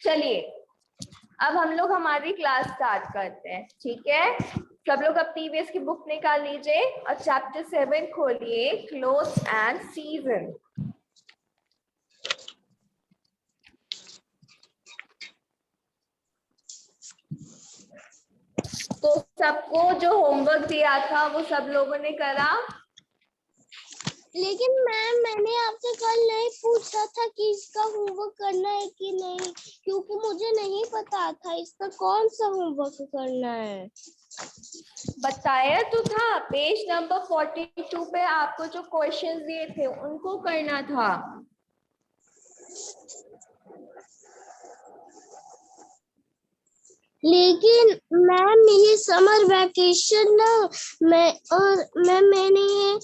चलिए अब हम लोग हमारी क्लास स्टार्ट करते हैं, ठीक है। सब लोग अपनी ईवीएस की बुक निकाल लीजिए और चैप्टर 7 खोलिए, क्लोथ्स एंड सीजन। तो सबको जो होमवर्क दिया था वो सब लोगों ने करा? लेकिन मैम मैंने आपसे कल नहीं पूछा था कि इसका होमवर्क करना है कि नहीं, क्योंकि मुझे नहीं पता था इसका कौन सा होमवर्क करना है। बताया तो था, पेज नंबर 42 पे आपको जो क्वेश्चंस दिए थे उनको करना था। लेकिन मैम ये समर वैकेशन ना, मैंने ये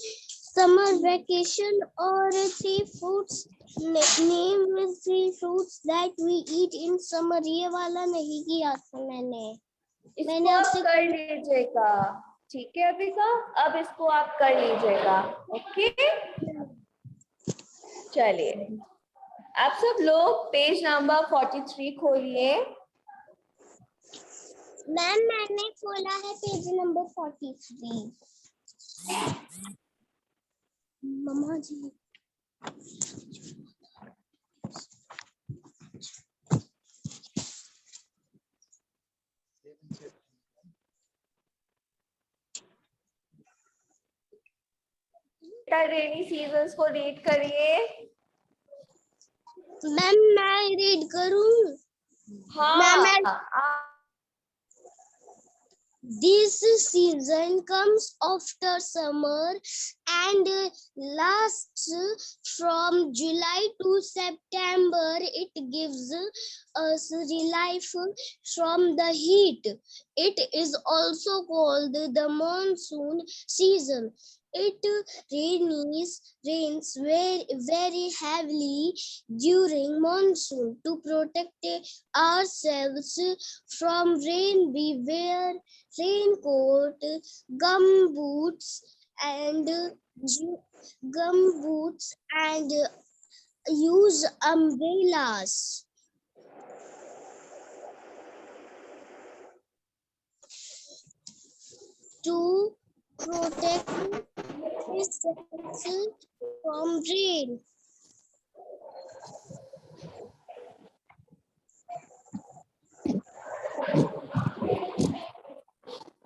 समर वैकेशन और see fruits name see fruits that we eat in summer, ये वाला नहीं किया था मैंने। इसको आप कर लीजिएगा, ठीक है अभिका, अब इसको आप कर लीजिएगा, ओके। चलिए आप सब लोग पेज नंबर 43 खोलिए। मैम मैंने खोला है पेज नंबर 43। मम्मा जी रेनी सीजन्स को रीड करिए। मैम मैं रीड करूं? हाँ, This season comes after summer and lasts from July to September. It gives us relief from the heat. It is also called the monsoon season. It rains very heavily during monsoon. To protect ourselves from rain, we wear raincoat, gum boots, and use umbrellas. To protect ourselves from rain.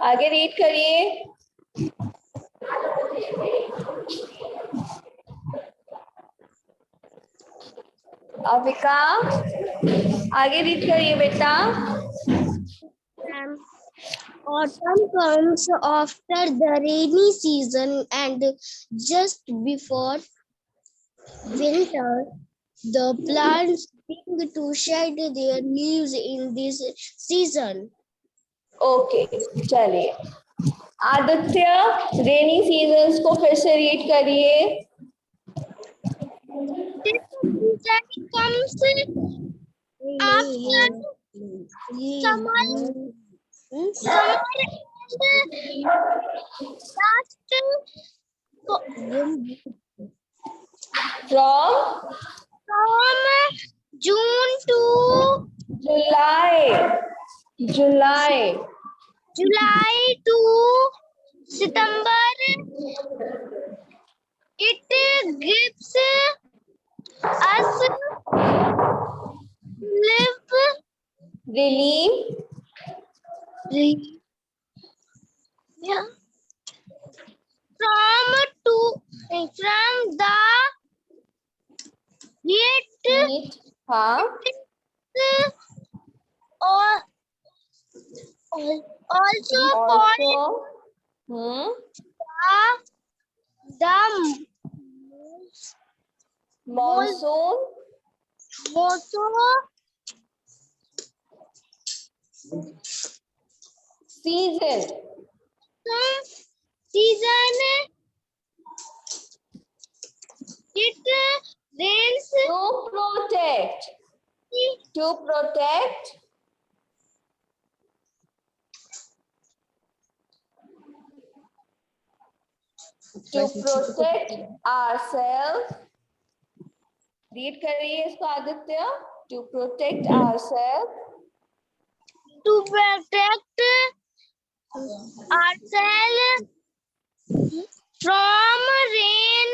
आगे read करिए। अविका आगे read करिए बेटा। Autumn comes after the rainy season and just before winter. The plants begin to shed their leaves in this season. Okay चलिए Aditya rainy seasons को फिर से read करिए। This season comes after summer and From June to July to September. It gives us relief from the heat. हाँ Also called the monsoon season it rains to protect ourselves। Read करिए इसको Aditya. To protect ourselves. To protect ourselves from rain,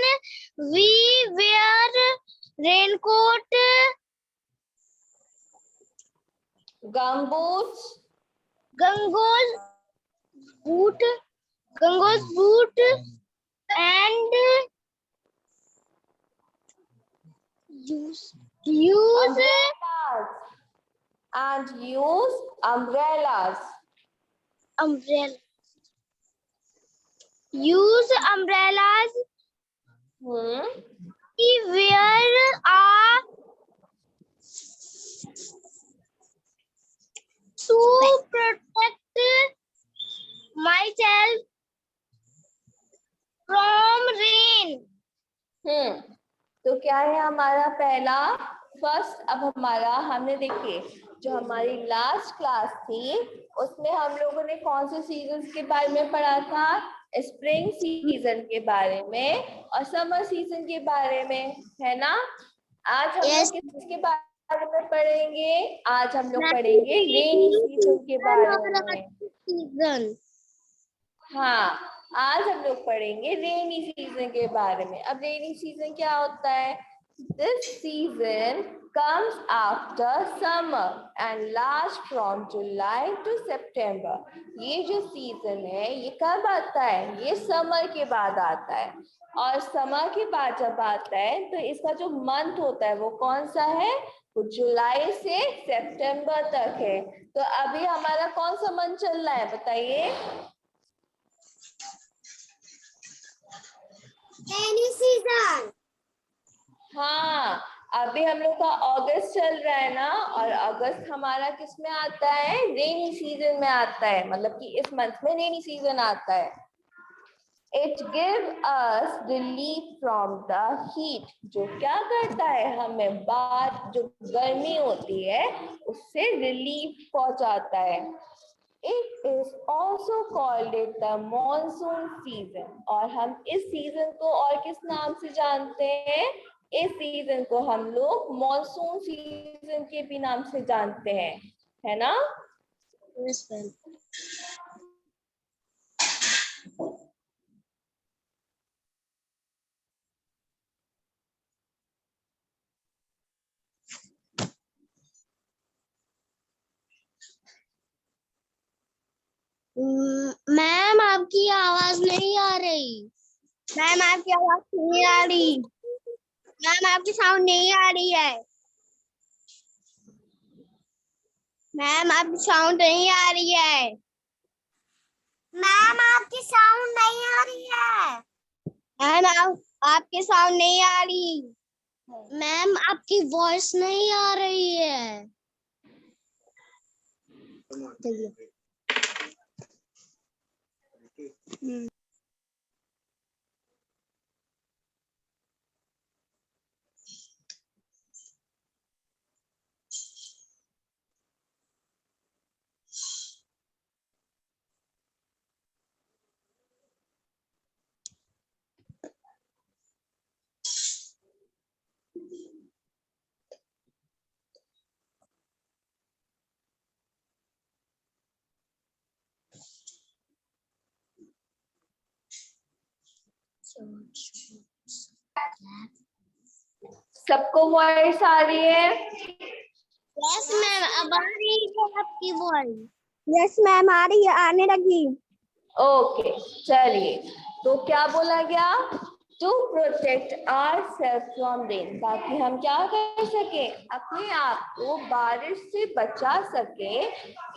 we wear raincoat, Gumboots. Gango's boot, Gango's boot, and use Umbrellas. And use umbrellas. umbrella. Use umbrellas. We wear a to protect myself from rain. तो क्या है हमारा पहला first. अब हमारा हमने देखिए जो हमारी लास्ट क्लास थी उसमें हम लोगों ने कौन से सीजन के बारे में पढ़ा था? स्प्रिंग सीजन के बारे में और समर सीजन के बारे में, है ना। आज हम लोग किसके बारे में पढ़ेंगे? आज हम लोग पढ़ेंगे रेनी सीजन के बारे में। सीजन, हाँ, आज हम लोग पढ़ेंगे रेनी सीजन के बारे में। अब रेनी सीजन क्या होता है? This season comes after summer and lasts from July to September. ये जो सीजन है ये कब आता है? ये समर के बाद आता है। और समर के बाद जब आता है तो इसका जो मंथ होता है वो कौन सा है? वो जुलाई से सितंबर तक है। तो अभी हमारा कौन सा मंथ चल रहा है बताइए? Rainy season. हाँ, अभी हम लोग का अगस्त चल रहा है ना, और अगस्त हमारा किस में आता है? रेनी सीजन में आता है, मतलब कि इस मंथ में रेनी सीजन आता है। It gives us relief from the heat. जो क्या करता है? हमें बाद जो गर्मी होती है उससे रिलीफ पहुंचाता है। It is also called it the monsoon season. और हम इस सीजन को और किस नाम से जानते हैं? इस सीजन को हम लोग मॉनसून सीजन के भी नाम से जानते हैं, है ना। Yes, ma'am. मैम आपकी आवाज नहीं आ रही। मैम आपकी आवाज नहीं आ रही। मैम आपकी साउंड नहीं आ रही है। मैम आपकी साउंड नहीं आ रही है। मैम आपकी साउंड नहीं आ रही है। मैम आपकी साउंड नहीं आ रही। मैम आपकी वॉइस नहीं आ रही है। सबको वॉइस आ रही है? यस मैम, अब आ रही है आपकी वॉइस। यस मैम, आ रही है, आने लगी। ओके, चलिए। तो क्या बोला गया? To protect ourselves from rain, ताकि हम क्या कर सके? अपने आप को बारिश से बचा सके।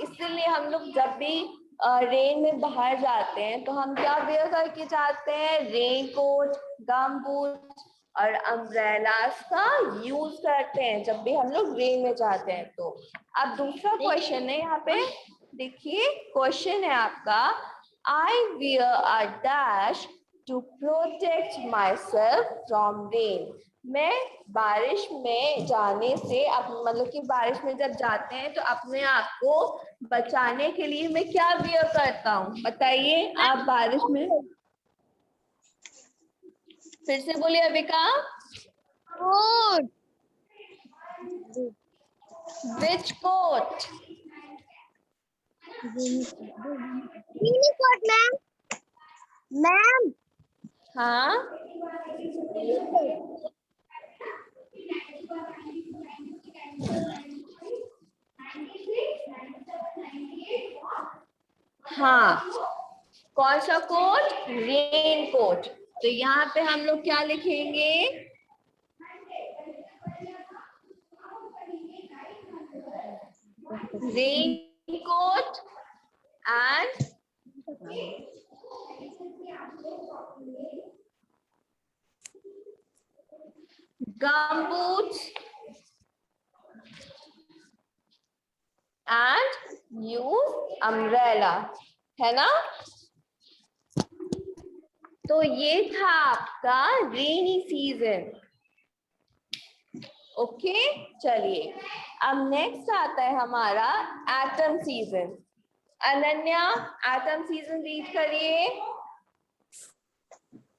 इसलिए हम लोग जब भी रेन में बाहर जाते हैं तो हम क्या वेयर करके जाते हैं? रेन कोट, गम बूट और अम्ब्रेलास का यूज करते हैं जब भी हम लोग रेन में जाते हैं। तो अब दूसरा क्वेश्चन है यहाँ पे, देखिए क्वेश्चन है आपका, I wear a dash to protect myself from rain. मैं बारिश में जाने से मतलब कि बारिश में जब जाते हैं तो अपने आप को बचाने के लिए मैं क्या वियर करता हूँ? बताइए आप बारिश में। फिर से बोलिए Avika. Coat. Which coat? Mini coat, ma'am. Ma'am. हाँ, हाँ, कौन सा कोट? Rain coat. तो यहाँ पे हम लोग क्या लिखेंगे? Rain coat and gum boots and use umbrella, है ना? तो ये था आपका रेनी सीजन। ओके, चलिए अब नेक्स्ट आता है हमारा atom season. Ananya, atom season read करिए।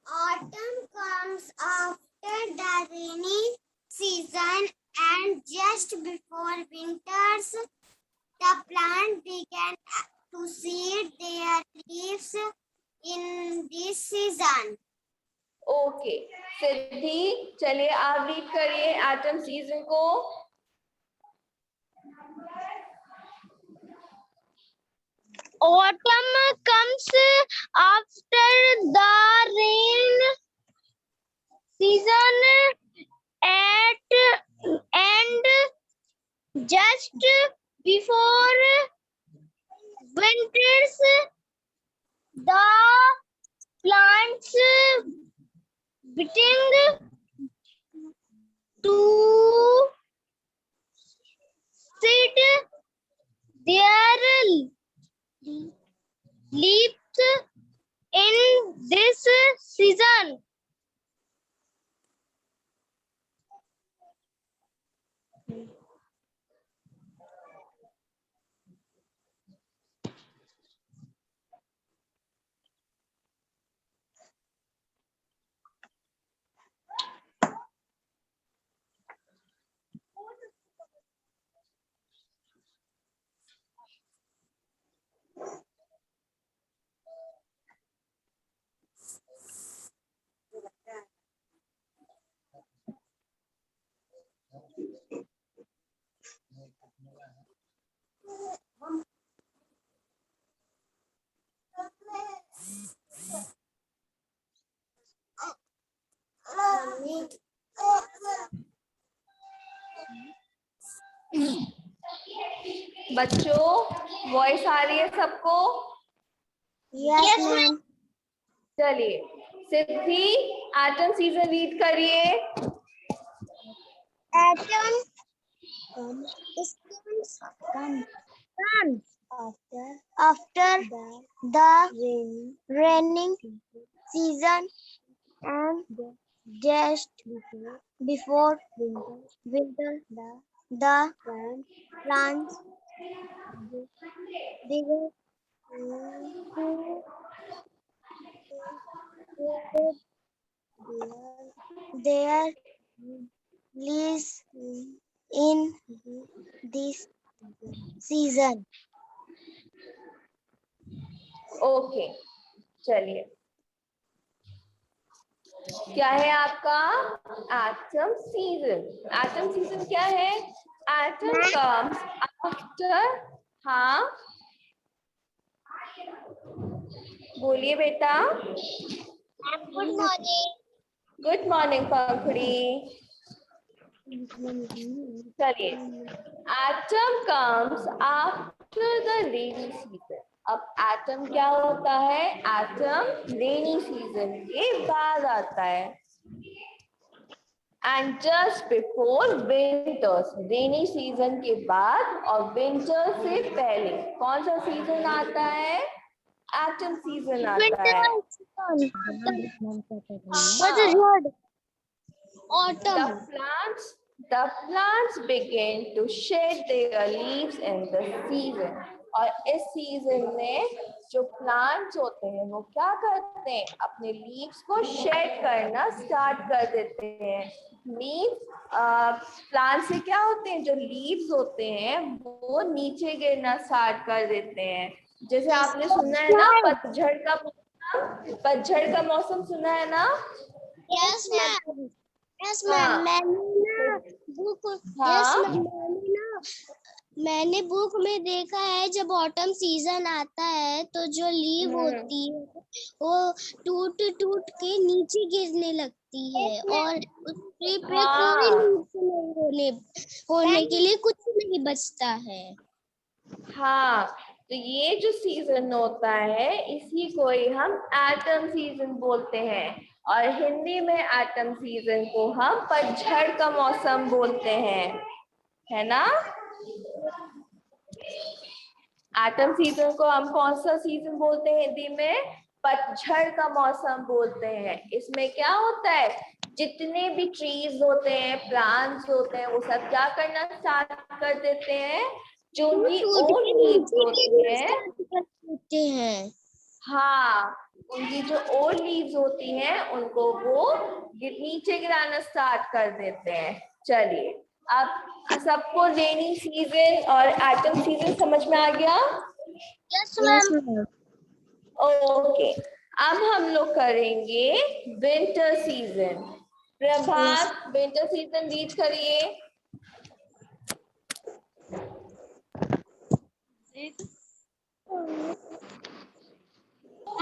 Autumn comes after the rainy season and just before winters. The plant began to shed their leaves in this season. Okay, Siddhi चलिए आप रीड करिए autumn season को। Autumn comes after the rain season and just before winters. The plants beginning to shed their leaves in this season. बच्चों, voice आ रही है सबको? Yes, ma'am. चलिए सिद्धि atom season read करिए। Autumn comes after the raining season and just before winter. The plants begin to shed their leaves in this season. Okay, चलिए क्या है आपका एटम सीजन? एटम सीजन क्या है? एटम कम्स आफ्टर, हाँ बोलिए बेटा। Good morning. गुड मॉर्निंग पंखुड़ी। चलिए atom comes after the rainy season. अब एटम क्या होता है? एटम रेनी सीजन के बाद आता है। And just before winters, rainy season के बाद और विंटर से पहले कौन सा सीजन आता है? एटम सीजन आता है। What is word? Autumn. The plants begin to shed their leaves in the season. और इस सीजन में जो प्लांट्स होते हैं वो क्या करते हैं? अपने लीव्स को शेड करना स्टार्ट कर देते हैं। मीन्स प्लांट से क्या होते हैं, जो लीव्स होते हैं वो नीचे गिरना स्टार्ट कर देते हैं। जैसे आपने सुना है ना पतझड़ का मौसम, पतझड़ का मौसम सुना है ना? यस मैम, यस मैम, हाँ मैंने बुक में देखा है, जब ऑटम सीजन आता है तो जो लीव होती है वो टूट टूट के नीचे गिरने लगती है और उस ट्री पे कोई लीव्स नहीं होने के लिए कुछ नहीं बचता है। हाँ, तो ये जो सीजन होता है इसी को ही हम एटम सीजन बोलते हैं, और हिंदी में एटम सीजन को हम पतझड़ का मौसम बोलते हैं, है ना? एटम सीजन को हम कौन सा सीजन बोलते हैं हिंदी में? पतझड़ का मौसम बोलते हैं। इसमें क्या होता है, जितने भी ट्रीज होते हैं, प्लांट्स होते हैं, वो सब क्या करना स्टार्ट कर देते हैं, जो उनकी ओल्ड लीव्स होती हैं, हाँ, उनकी जो ओल्ड लीव्स होती हैं उनको वो नीचे गिराना स्टार्ट कर देते हैं। चलिए, अब सबको रेनी सीजन और एटम सीजन समझ में आ गया? Yes ma'am. ओके, अब हम लोग करेंगे विंटर सीजन। प्रभात विंटर सीजन रीड करिए।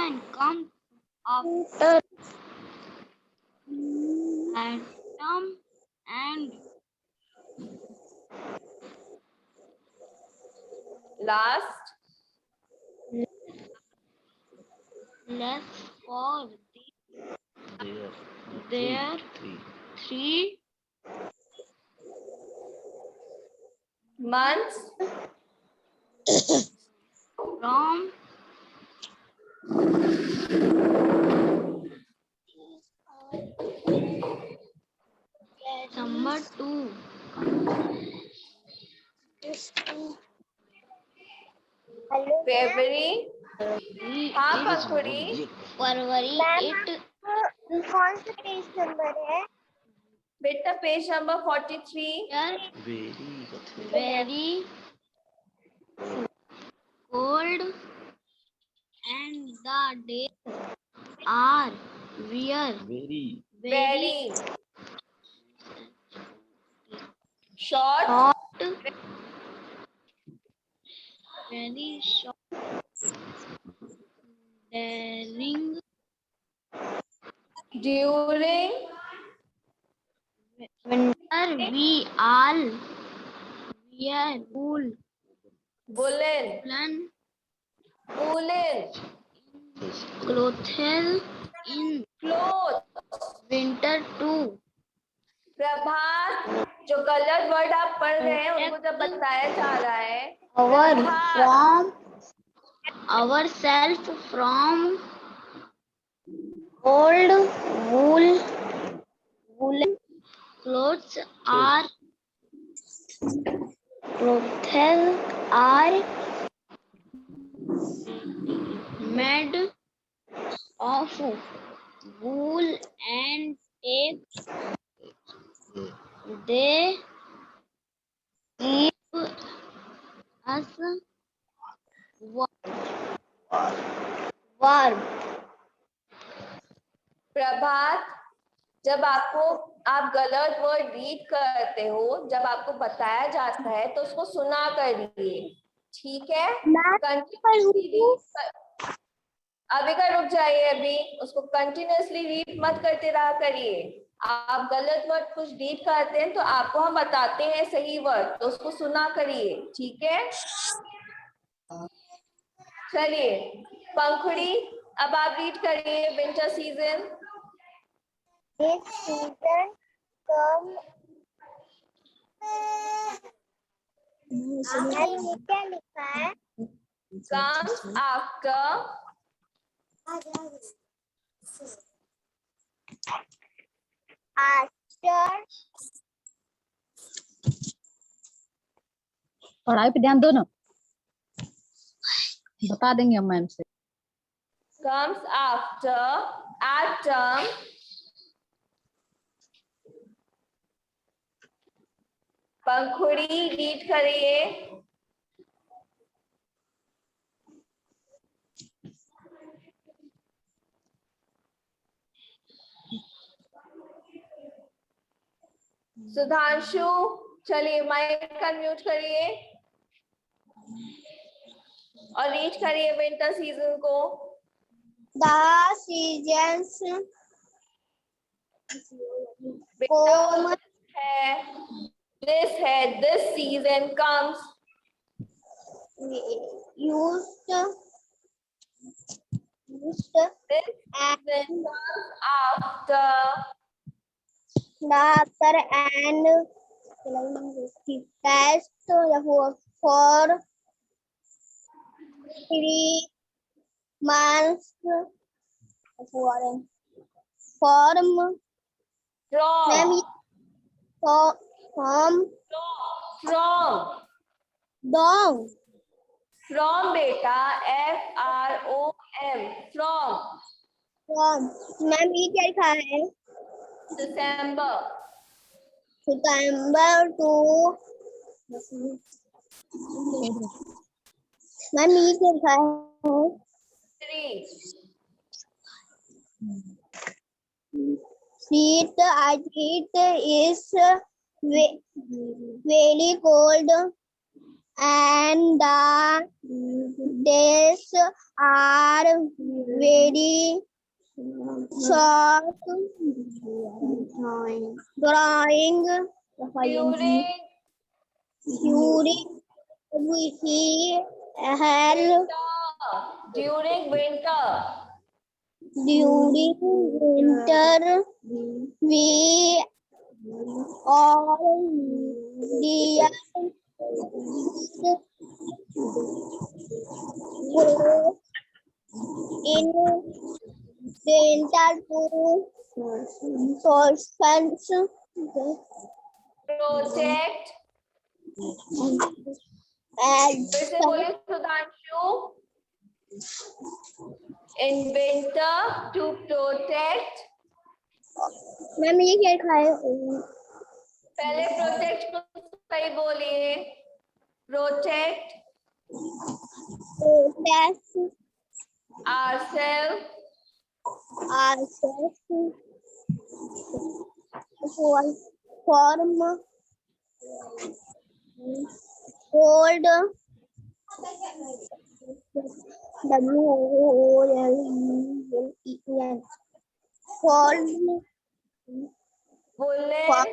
And come after atom and last left for their three months from summer to फरवरी। हाँ पंखुड़ी, फरवरी। कौन सा पेज नंबर है बेटा? Page number 43। very cold and the days are very very short, short, very short, during during winter we all wear wool woollen, woollen clothes in cloth. winter too. प्रभात, जो गलत word आप पढ़ रहे हैं उनको जब बताया जा रहा है, Our Prabhat, from ourselves from old woolen clothes are made of wool and tape. They keep us warm. प्रभात, जब आपको आप गलत वर्ड रीड करते हो, जब आपको बताया जाता है तो उसको सुना करिए, ठीक है? अभी का रुक जाइए, अभी उसको कंटिन्यूअसली रीड मत करते रहा करिए। आप गलत वर्ड कुछ रीड करते हैं तो आपको हम बताते हैं सही वर्ड, तो उसको सुना करिए, ठीक है? चलिए पंखुड़ी, अब आप रीड करिए winter season. This season come क्या लिखा है? Comes after पढ़ाई पे ध्यान दो ना, बता देंगे हम मैम से। comes after atom पंखुड़ी रीड करिए। सुधांशु चलिए माइक अनम्यूट करिए और रीड करिए विंटर सीजन को। The seasons बेटा है this season comes used this season comes after and test for 3 months form from from down from बेटा FROM from मैम ये क्या लिखा है December to मैम ये क्या लिखा है 3 It is very cold and the days are very short. Drawing during winter during winter we all dear in winter to solstice protect and फिर से बोलिए Sudhanshu in winter to protect ma'am ये क्या लिखा है पहले protect को सही बोलिए protect ourselves from cold cold woolen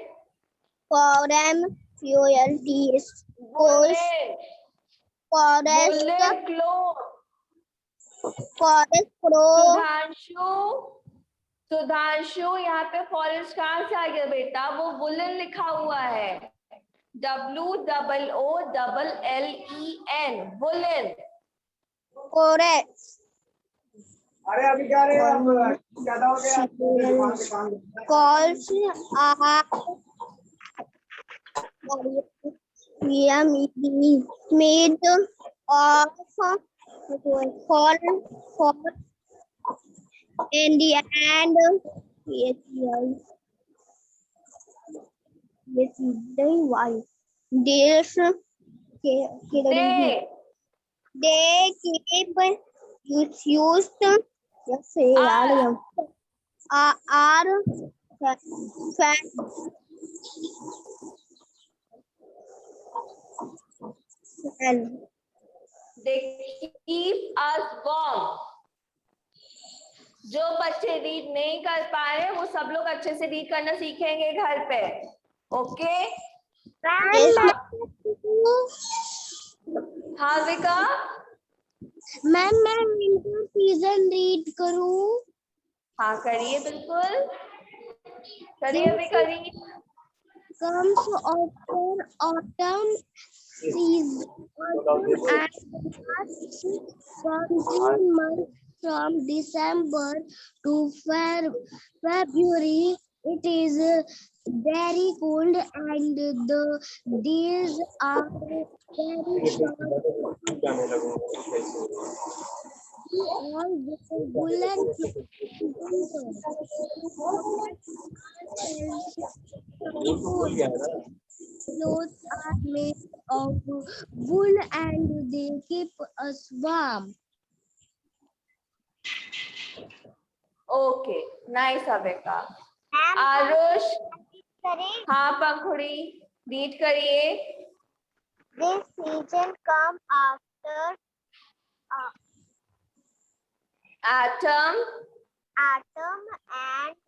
foreign fuels forest cloth forest pro Sudhanshu यहाँ पे फॉरेस्ट कहाँ से आ गया बेटा वो वुलन लिखा हुआ है WOOLLEN वुलन forest अरे अभी क्या रहे हो आप ज्यादा हो गया calls are made of fall and Deals they keep used are and they keep us warm जो बच्चे रीड नहीं कर पाए वो सब लोग अच्छे से रीड करना सीखेंगे घर पे ओके हाँ विका मैम मैं विंटर सीजन रीड करूं हाँ करिए बिल्कुल करिए अभी करिए comes after autumn season and lasts from 3 months from December to February. It is very cold and the days are very short. all wear woolen clothes are made of wool and they keep us warm. Okay, nice Avika. Aarush, करें हाँ पंखुड़ी, read करिए। this season come after atom autumn and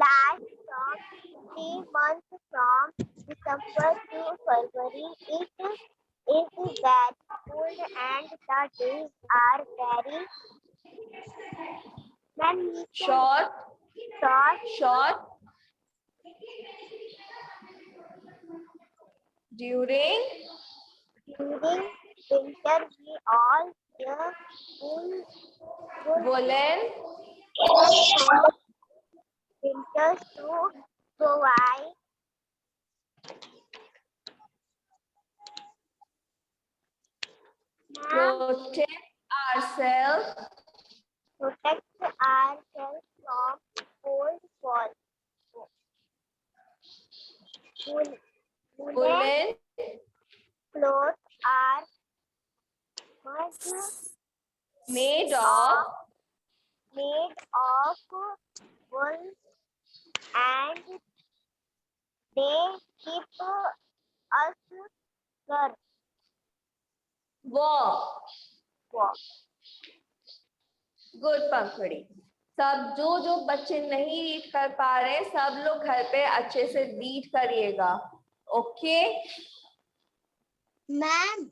last from 3 months from December to February. It is very cold and the days are very short short. Short during During winter, we all wear wool woollen winters to provide protect ourselves protect ourselves from cold fall. Woolen woollen clothes are made of made of wool and they keep us warm. warm। Good Pankhudi. सब जो बच्चे नहीं read कर पा रहे, सब लोग घर पे अच्छे से रीड करिएगा, ओके? मैम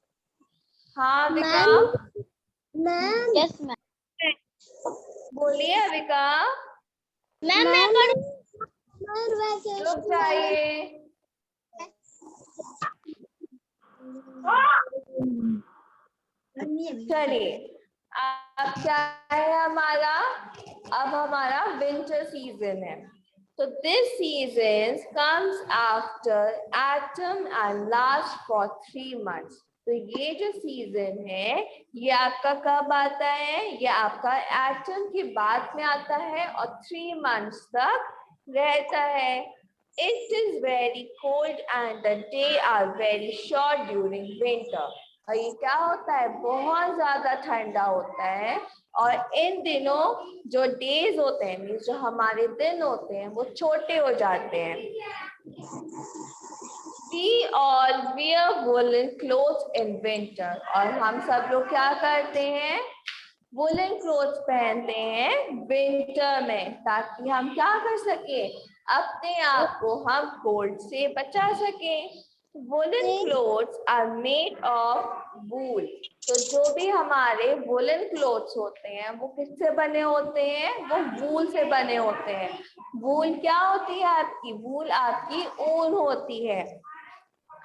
हाँ विका, मैम यस मैम। बोलिए अविका। मैम मैं रुक जाइए। चलिए, अब क्या है हमारा? अब हमारा विंटर सीजन है। तो this season comes after autumn and last for 3 months। तो ये जो सीजन है ये आपका कब आता है? ये आपका ऑटम के बाद में आता है और 3 months तक रहता है। It is very cold and the day are very short during winter। और ये क्या होता है? बहुत ज्यादा ठंडा होता है और इन दिनों जो डेज होते हैं, मीन्स जो हमारे दिन होते हैं, वो छोटे हो जाते हैं। We all wear woolen clothes in winter। और हम सब लोग क्या करते हैं? वुलन क्लोथ्स पहनते हैं विंटर में, ताकि हम क्या कर सके? अपने आप को हम कोल्ड से बचा सके। Woollen clothes are made of wool. तो जो भी हमारे वुलन क्लोथ्स होते हैं वो किससे बने होते हैं? वो वूल से बने होते हैं। वूल क्या होती है आपकी? वूल आपकी ऊन होती है।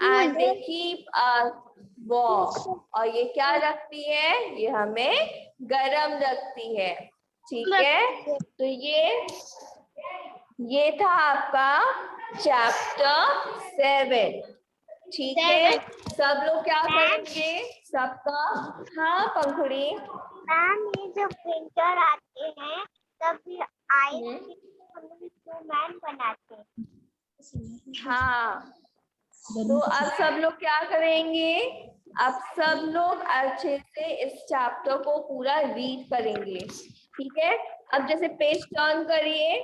And they keep us warm. और ये क्या रखती है? ये हमें गरम रखती है, ठीक है? तो ये था आपका चैप्टर 7, ठीक है? सब लोग क्या करेंगे? सबका, हाँ पंखुड़ी, मैम ये जब विंटर आते हैं तब स्नोमैन बनाते हैं। हाँ। तो अब सब लोग क्या करेंगे? अब सब लोग अच्छे से इस चैप्टर को पूरा रीड करेंगे, ठीक है? अब जैसे पेज टर्न करिए,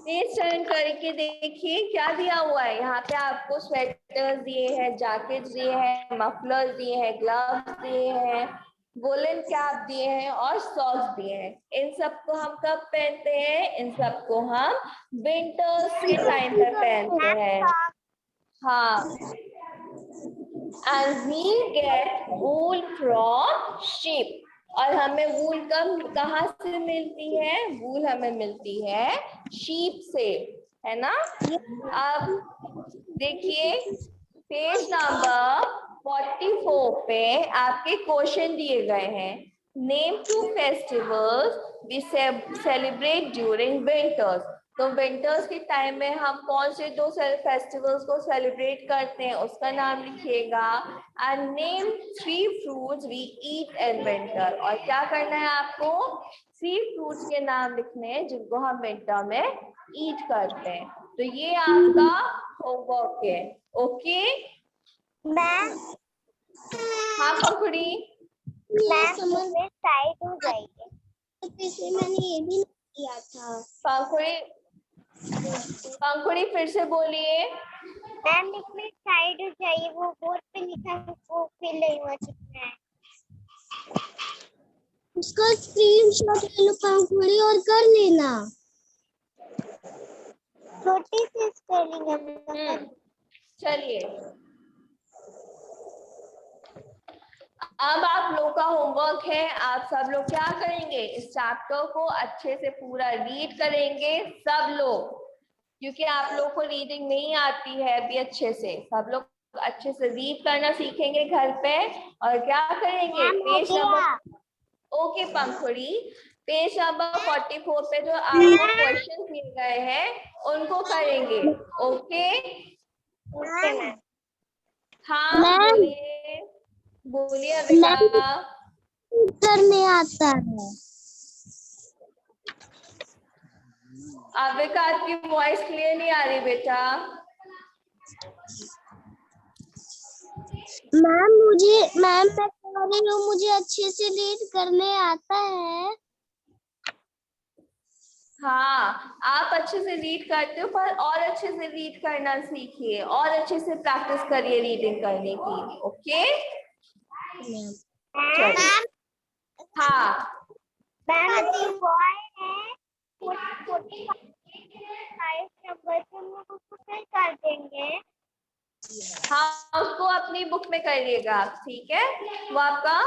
पेज टर्न करके देखिए क्या दिया हुआ है। यहाँ पे आपको स्वेटर्स दिए हैं, जैकेट्स दिए हैं, मफलर्स दिए हैं, ग्लव्स दिए हैं, वुलन कैप दिए हैं और सॉक्स दिए हैं। इन सबको हम कब पहनते हैं? इन सबको हम विंटर्स के टाइम पे पहनते हैं। हाँ, and we get wool from sheep। और हमें वूल कहाँ से मिलती है? वूल हमें मिलती है शीप से, है ना? अब देखिए पेज नंबर 44 पे आपके क्वेश्चन दिए गए हैं। Name 2 festivals we celebrate during winters. तो विंटर्स के टाइम में हम कौन से दो फेस्टिवल्स को सेलिब्रेट करते हैं उसका नाम लिखिएगा। And name 3 fruits we eat in winter. और क्या करना है आपको, 3 फ्रूट्स के नाम लिखने हैं जिनको हम विंटर में ईट करते हैं। तो ये आपका होमवर्क है। ओके मैम हाँ पंखुड़ी, समझ टाइट हो जाएगी। पिछले मैंने ये भी किया था। पंखुड़ी फिर से बोलिए। मैम इसमें साइड हो जाइए, वो बोर्ड पे लिखा है वो फिल नहीं हुआ कितना है। उसका स्क्रीनशॉट ले लो पंखुड़ी और कर लेना। छोटी सी स्पेलिंग है। चलिए अब आप लोग का होमवर्क है, आप सब लोग क्या करेंगे, इस चैप्टर को अच्छे से पूरा रीड करेंगे सब लोग, क्योंकि आप लोग को रीडिंग नहीं आती है अभी अच्छे से। सब लोग अच्छे से रीड करना सीखेंगे घर पे। और क्या करेंगे, पेज नंबर, ओके पंखुड़ी, पेज नंबर 44 पे जो आपको क्वेश्चन दिए गए हैं उनको करेंगे। ओके हाँ बोलिए बोलिए अविका। करने आता है। अविका आपकी वॉइस क्लियर नहीं आ रही बेटा। मैम मैं कह रही हूँ मुझे अच्छे से रीड करने आता है। हाँ आप अच्छे से रीड करते हो, पर और अच्छे से रीड करना सीखिए और अच्छे से प्रैक्टिस करिए रीडिंग करने की। ओके चलिए हाँ मैम बॉय है 45 नंबर से हम लोग उसको फिल कर देंगे। हाँ उसको अपनी बुक में करिएगा आप, ठीक है, वो आपका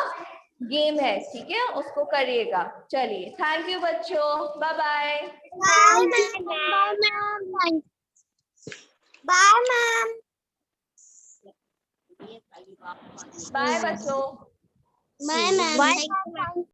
गेम है, ठीक है, उसको करिएगा। चलिए थैंक यू बच्चों, bye bye. Bye ma'am. Bye बच्चों। Bye ma'am.